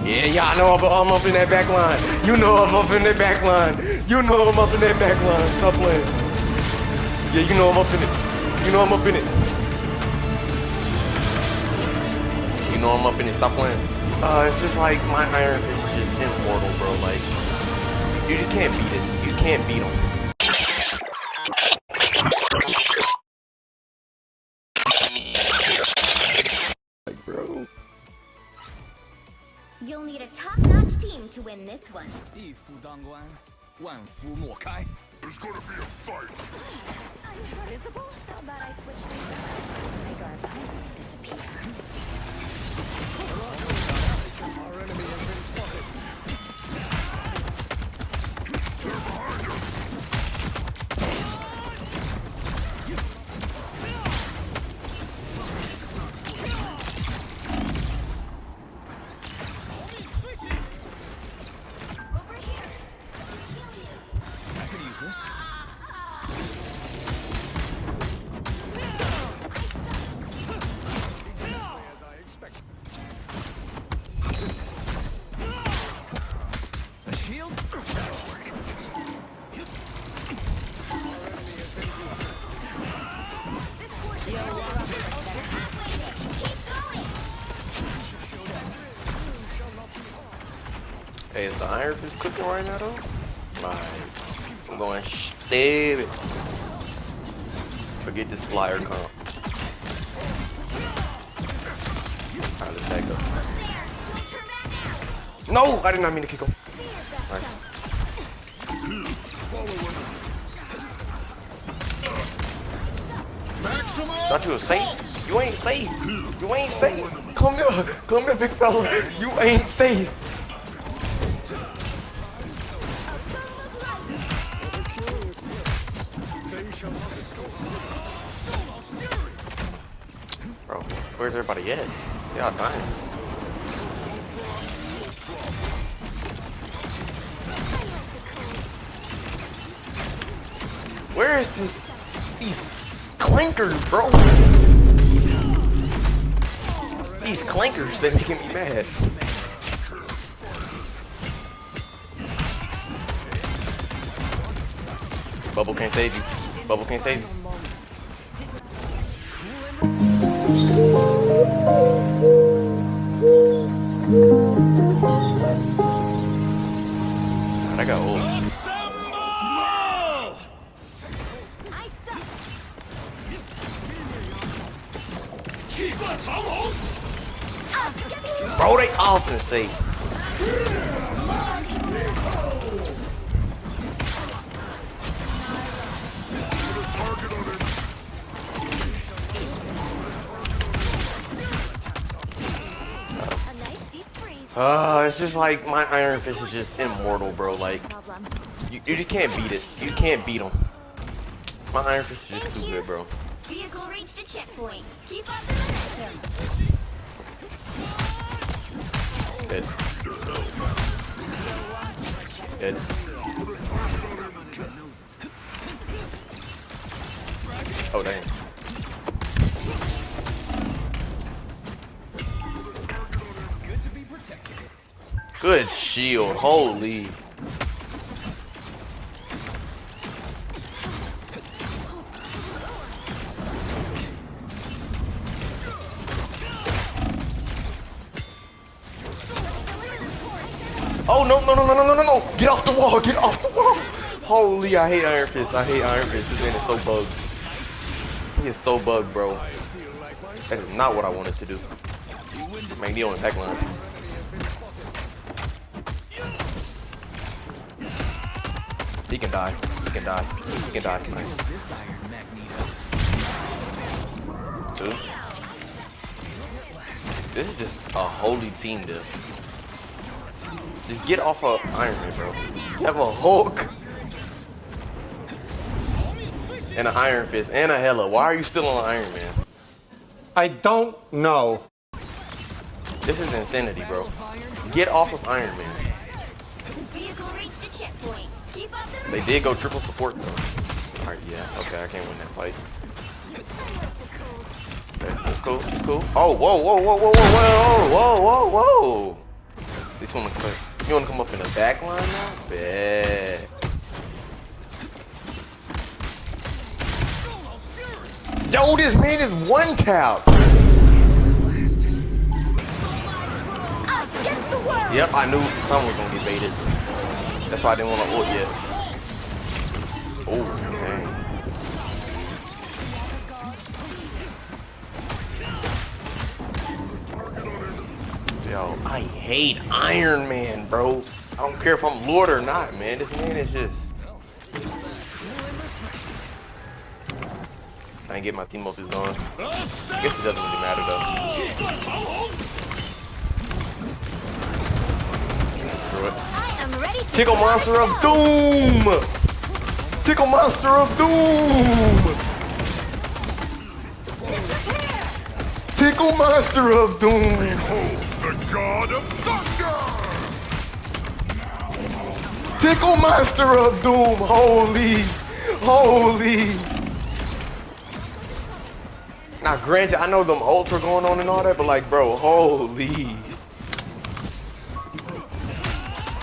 Yeah, I know I'm up in that back line. You know I'm up in that back line. You know I'm up in that back line. Stop playing. Yeah, you know I'm up in it. You know I'm up in it. You know I'm up in it. Stop playing. It's just like my Iron Fist is just immortal, bro. Like, you just can't beat it. You can't beat him. Like, bro. You'll need a top-notch team to win this one. There's gonna be a fight. I'm invisible? How about I switch things up? Make our opponents disappear. Our enemy has been spotted. They're behind us. Hey, is the Iron Fist cooking right now though? Like, I'm going stupid. Forget this flyer comp. Alright, let's back up. No! I did not mean to kick him. Nice. Thought you was safe. You ain't safe. You ain't safe. Come here, big fella. You ain't safe. Bro, where's everybody at? Y'all dying. Where is these clankers, bro? These clankers, they're making me mad. Bubble can't save you. Bubble can't save you. God, I got old. Bro, they often say. It's just like my Iron Fist is just immortal, bro. Like, you just can't beat it. You can't beat him. My Iron Fist is just too good, bro. Vehicle reached a checkpoint. Keep up the momentum. Dead. Dead. Oh, dang. Good to be protected. Good shield. Holy. Oh, no. Get off the wall. Get off the wall. Holy, I hate Iron Fist. I hate Iron Fist. This man is so bugged. He is so bugged, bro. That is not what I wanted to do. Magneto in back line. He can die. He can die. He can die. Nice. Two. This is just a holy team death. Just get off of Iron Man, bro. You have a Hulk and an Iron Fist and a Hela. Why are you still on Iron Man? I don't know. This is insanity, bro. Get off of Iron Man. Vehicle reached a checkpoint. Keep up the They did go triple support though. Alright, yeah, okay, I can't win that fight. cool. It's cool. Oh, whoa, whoa, whoa, whoa, whoa, whoa, whoa, whoa, whoa. This one, you want to come up in the back line now? Bet. Yo, this man is one tap. Us against the world. Yep, I knew someone was gonna get baited. That's why I didn't want to ult yet. Oh, dang. Yo, I hate Iron Man, bro. I don't care if I'm Lord or not, man. This man is just. I ain't get my team up is on. I guess it doesn't really matter though. Screw it. I am ready to Tickle Monster of Doom! Tickle Monster of Doom! Tickle Monster of Doom! The god of thunder! Tickle Monster of Doom! Holy! Holy! Now granted, I know them ults were going on and all that, but like bro, holy.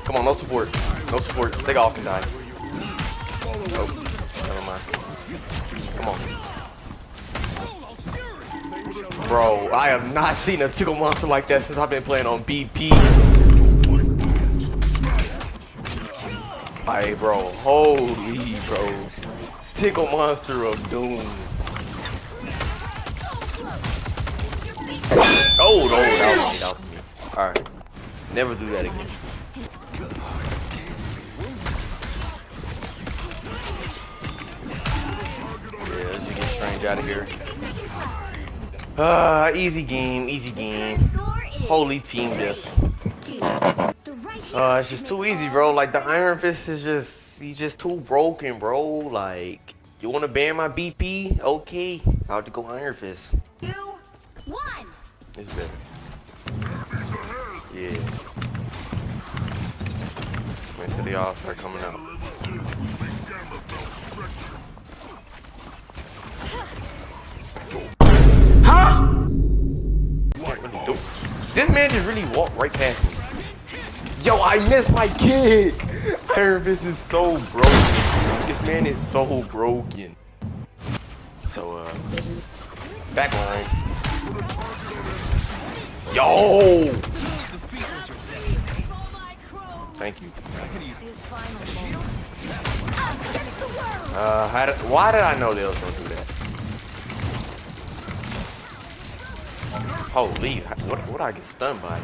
Come on, no support. No support. Take off and die. Oh, never mind. Come on. Bro, I have not seen a tickle monster like that since I've been playing on BP. Alright, bro. Holy, bro. Tickle Monster of Doom. Oh, no, that was me. Alright. Never do that again. Yeah, let's just get Strange out of here. Easy game, easy game. Holy team death. It's just too easy, bro. Like, the Iron Fist is just, he's just too broken, bro. Like, you want to ban my BP? Okay. I'll have to go Iron Fist. 2, 1. It's better. Yeah. Wait till they all start coming out. Huh? What did he do? This man just really walked right past me. Yo, I missed my kick! Iron Fist is so broken. This man is so broken. So, backline. Yo! Thank you. Why did I know they was gonna do that? Holy, what I get stunned by?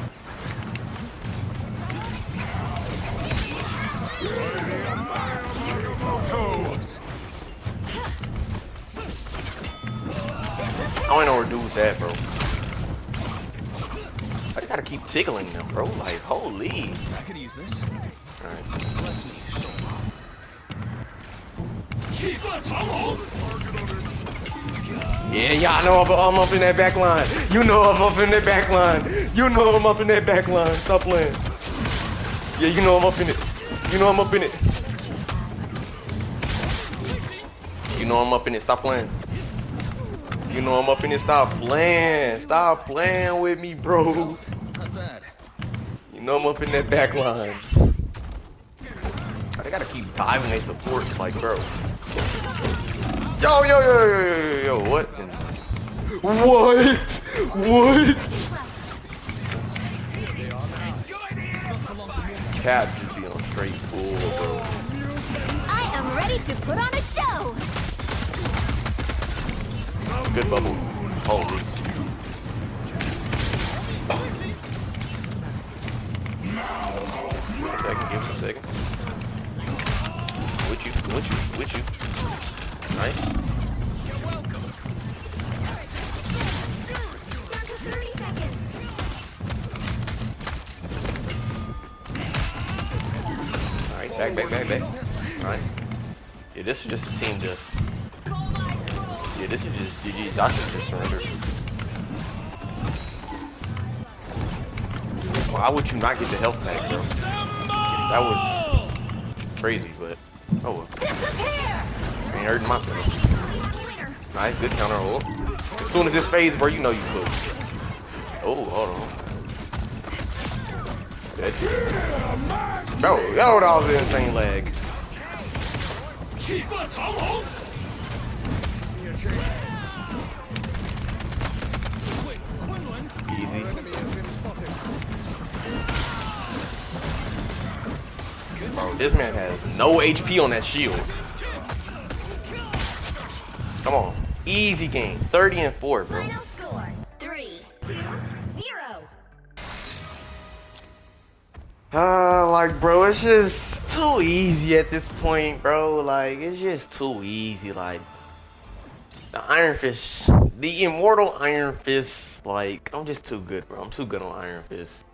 I don't know where dude's at, bro. I gotta keep tickling them, bro. Like, holy. I could use this. Alright. Yeah, I know I'm up in that back line. You know I'm up in that back line. You know I'm up in that back line. Stop playing. Yeah, you know I'm up in it. You know I'm up in it. You know I'm up in it. Stop playing. You know I'm up in it. Stop playing. Stop playing with me, bro. Not bad. You know I'm up in that back line. I gotta keep diving they supports, like, bro. Yo, what? What? Cat just be on straight bull, bro. I am ready to put on a show. Good bubble. Holy. Give us a second. With you. Nice. You're welcome. Down to 30 seconds. Alright, back. Alright. Yeah, this is just a team death. Yeah, this is just GG's. I should just surrender. Why would you not get the health pack, bro? That was crazy, but oh well. Ain't hurting my feelings. Nice, good counter ult. As soon as this fades, bro, you know you cook. Oh, hold on. Good. Bro, yo, that was an insane lag. Easy. Bro, this man has no HP on that shield. Come on. Easy game. 30 and 4, bro. Final score 3, 2, 0. Like, bro, it's just too easy at this point, bro. Like, it's just too easy. Like, the Iron Fist, the immortal Iron Fist, like, I'm just too good, bro. I'm too good on Iron Fist.